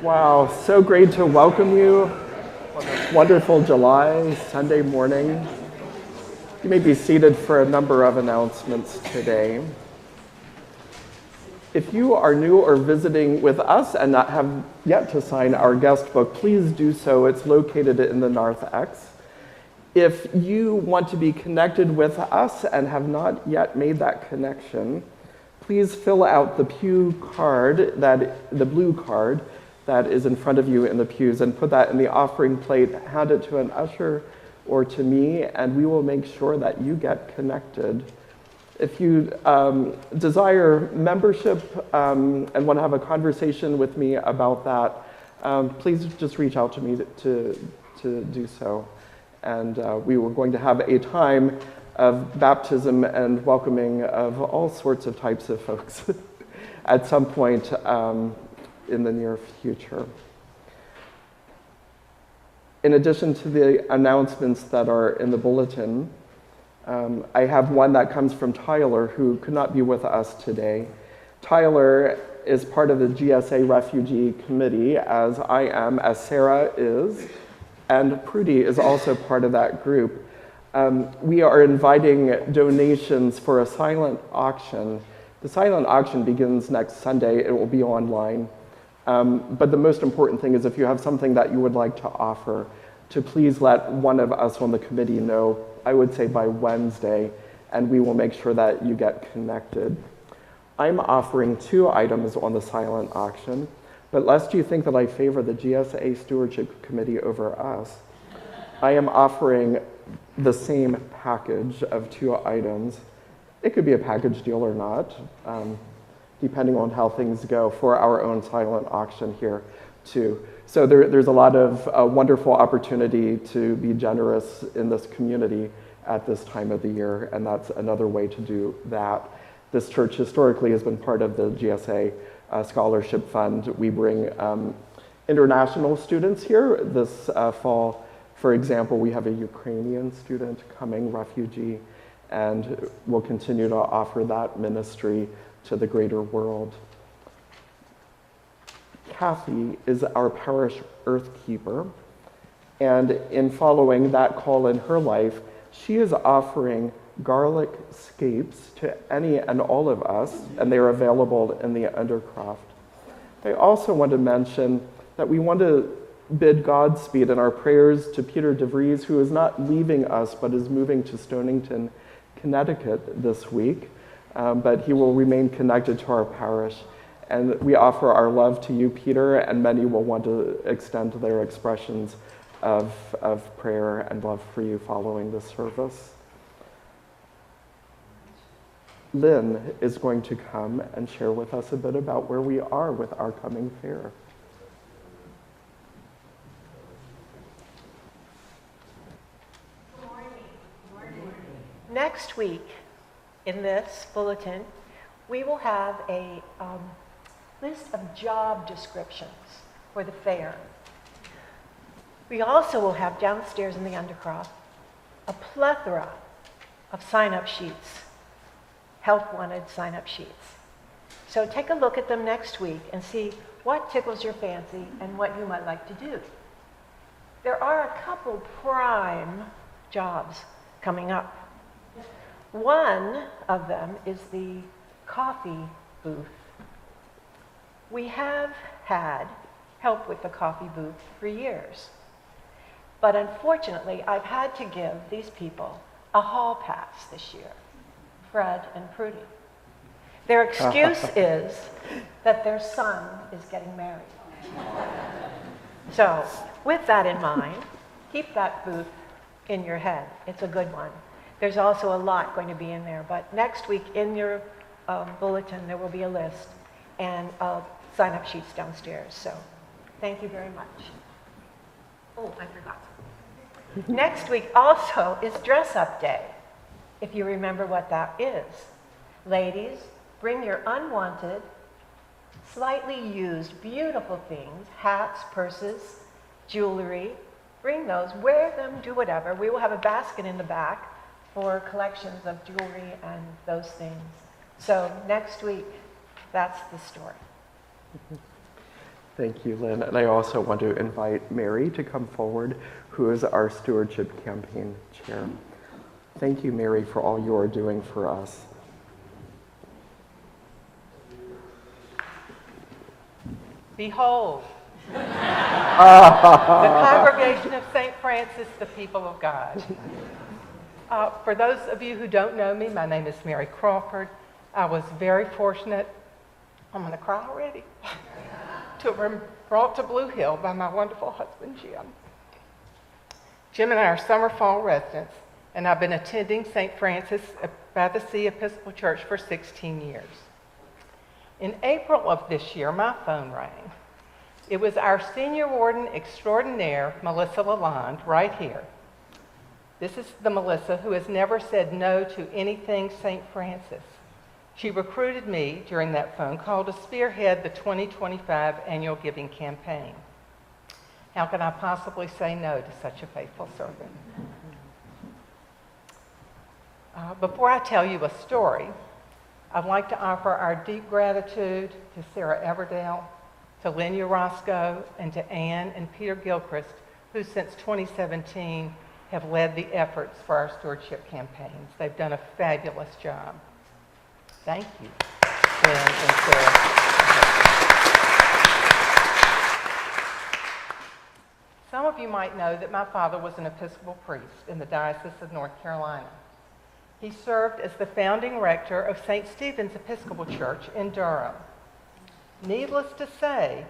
Wow, so great to welcome you on this wonderful July Sunday morning. You may be seated for a number of announcements today. If you are new or visiting with us and not have yet to sign our guest book, please do so. It's located in the narthex. If you want to be connected with us and have not yet made that connection, please fill out the pew card, the blue card that is in front of you in the pews, and put that in the offering plate, hand it to an usher or to me, and we will make sure that you get connected. If you desire membership and want to have a conversation with me about that, please just reach out to me to do so. And we were going to have a time of baptism and welcoming of all sorts of types of folks at some point in the near future. In addition to the announcements that are in the bulletin, I have one that comes from Tyler, who could not be with us today. Tyler is part of the GSA Refugee Committee, as I am, as Sarah is, and Prudy is also part of that group. We are inviting donations for a silent auction. The silent auction begins next Sunday. It will be online. But the most important thing is if you have something that you would like to offer, to please let one of us on the committee know, I would say by Wednesday, and we will make sure that you get connected. I'm offering 2 items on the silent auction, but lest you think that I favor the GSA Stewardship Committee over us, I am offering the same package of 2 items. It could be a package deal or not, depending on how things go for our own silent auction here too. So there's a lot of wonderful opportunity to be generous in this community at this time of the year, and that's another way to do that. This church historically has been part of the GSA Scholarship Fund. We bring international students here. This fall, for example, we have a Ukrainian student coming, refugee, and we'll continue to offer that ministry to the greater world. Kathy is our parish earth keeper, and in following that call in her life, she is offering garlic scapes to any and all of us, and they're available in the undercroft. I also want to mention that we want to bid Godspeed in our prayers to Peter DeVries, who is not leaving us, but is moving to Stonington, Connecticut this week. But he will remain connected to our parish. And we offer our love to you, Peter, and many will want to extend their expressions of prayer and love for you following this service. Lynn is going to come and share with us a bit about where we are with our coming fair. Good morning. Next week, in this bulletin, we will have a list of job descriptions for the fair. We also will have downstairs in the undercroft a plethora of sign-up sheets, help wanted sign-up sheets. So take a look at them next week and see what tickles your fancy and what you might like to do. There are a couple prime jobs coming up. One of them is the coffee booth. We have had help with the coffee booth for years, but unfortunately, I've had to give these people a hall pass this year, Fred and Prudy. Their excuse is that their son is getting married. So, with that in mind, keep that booth in your head. It's a good one. There's also a lot going to be in there, but next week in your bulletin there will be a list and sign-up sheets downstairs. So thank you very much. Oh, I forgot. Next week also is dress-up day, if you remember what that is. Ladies, bring your unwanted, slightly used, beautiful things, hats, purses, jewelry. Bring those, wear them, do whatever. We will have a basket in the back for collections of jewelry and those things. So next week, that's the story. Thank you, Lynn. And I also want to invite Mary to come forward, who is our Stewardship Campaign Chair. Thank you, Mary, for all you are doing for us. Behold, the congregation of St. Francis, the people of God. For those of you who don't know me, my name is Mary Crawford. I was very fortunate, I'm going to cry already, to be brought to Blue Hill by my wonderful husband, Jim. Jim and I are summer-fall residents, and I've been attending St. Francis by the Sea Episcopal Church for 16 years. In April of this year, my phone rang. It was our senior warden extraordinaire, Melissa Lalonde, right here. This is the Melissa who has never said no to anything St. Francis. She recruited me during that phone call to spearhead the 2025 annual giving campaign. How can I possibly say no to such a faithful servant? Before I tell you a story, I'd like to offer our deep gratitude to Sarah Everdale, to Lynn Roscoe, and to Anne and Peter Gilchrist, who since 2017 have led the efforts for our stewardship campaigns. They've done a fabulous job. Thank you, Lynn and Sarah. Some of you might know that my father was an Episcopal priest in the Diocese of North Carolina. He served as the founding rector of St. Stephen's Episcopal Church in Durham. Needless to say,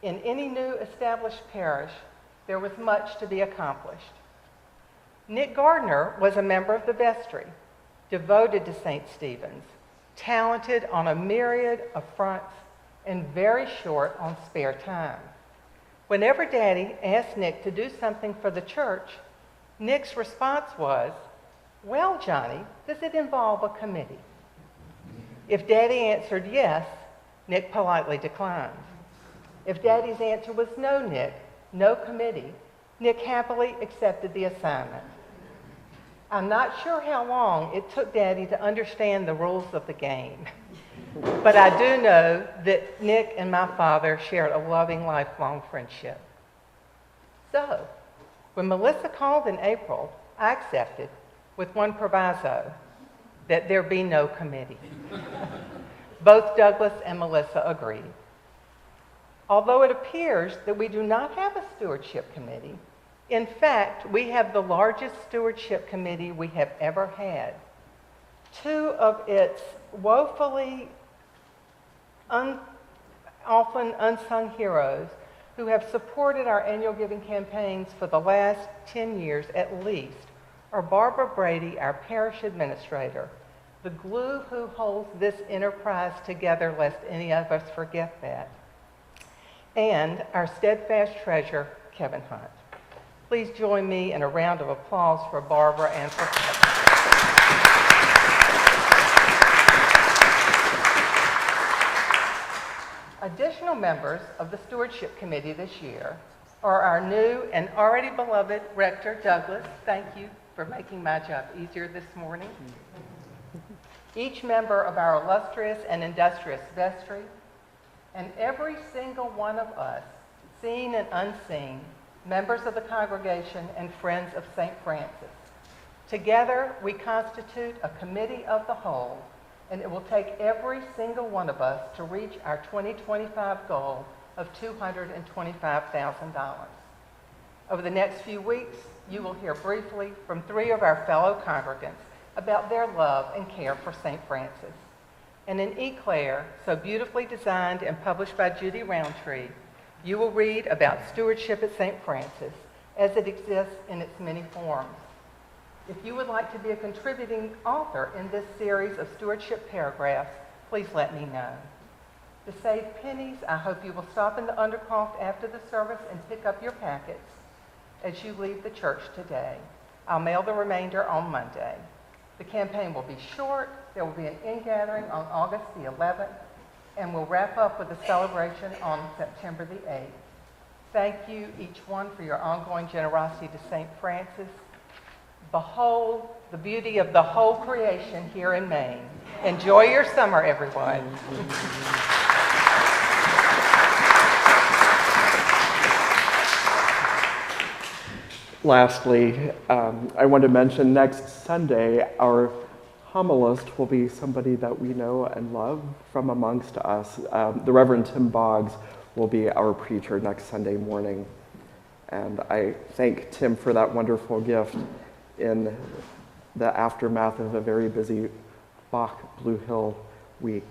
in any new established parish, there was much to be accomplished. Nick Gardner was a member of the vestry, devoted to St. Stephen's, talented on a myriad of fronts, and very short on spare time. Whenever Daddy asked Nick to do something for the church, Nick's response was, "Well, Johnny, does it involve a committee?" If Daddy answered yes, Nick politely declined. If Daddy's answer was no, Nick, no committee, Nick happily accepted the assignment. I'm not sure how long it took Daddy to understand the rules of the game, but I do know that Nick and my father shared a loving, lifelong friendship. So, when Melissa called in April, I accepted, with one proviso, that there be no committee. Both Douglas and Melissa agreed. Although it appears that we do not have a stewardship committee, in fact, we have the largest stewardship committee we have ever had. Two of its woefully often unsung heroes who have supported our annual giving campaigns for the last 10 years at least are Barbara Brady, our parish administrator, the glue who holds this enterprise together lest any of us forget that, and our steadfast treasurer, Kevin Hunt. Please join me in a round of applause for Barbara and for Kevin. Additional members of the Stewardship Committee this year are our new and already beloved Rector Douglas. Thank you for making my job easier this morning. Each member of our illustrious and industrious vestry, and every single one of us, seen and unseen, members of the congregation and friends of St. Francis. Together, we constitute a committee of the whole, and it will take every single one of us to reach our 2025 goal of $225,000. Over the next few weeks, you will hear briefly from three of our fellow congregants about their love and care for St. Francis. And in Eclair, so beautifully designed and published by Judy Roundtree, you will read about stewardship at St. Francis as it exists in its many forms. If you would like to be a contributing author in this series of stewardship paragraphs, please let me know. To save pennies, I hope you will stop in the Undercroft after the service and pick up your packets as you leave the church today. I'll mail the remainder on Monday. The campaign will be short. There will be an in-gathering on August the 11th, and we'll wrap up with a celebration on September the 8th. Thank you, each one, for your ongoing generosity to St. Francis. Behold the beauty of the whole creation here in Maine. Enjoy your summer, everyone. Lastly, I want to mention next Sunday, our homilist will be somebody that we know and love from amongst us. The Reverend Tim Boggs will be our preacher next Sunday morning. And I thank Tim for that wonderful gift in the aftermath of a very busy Bach Blue Hill week.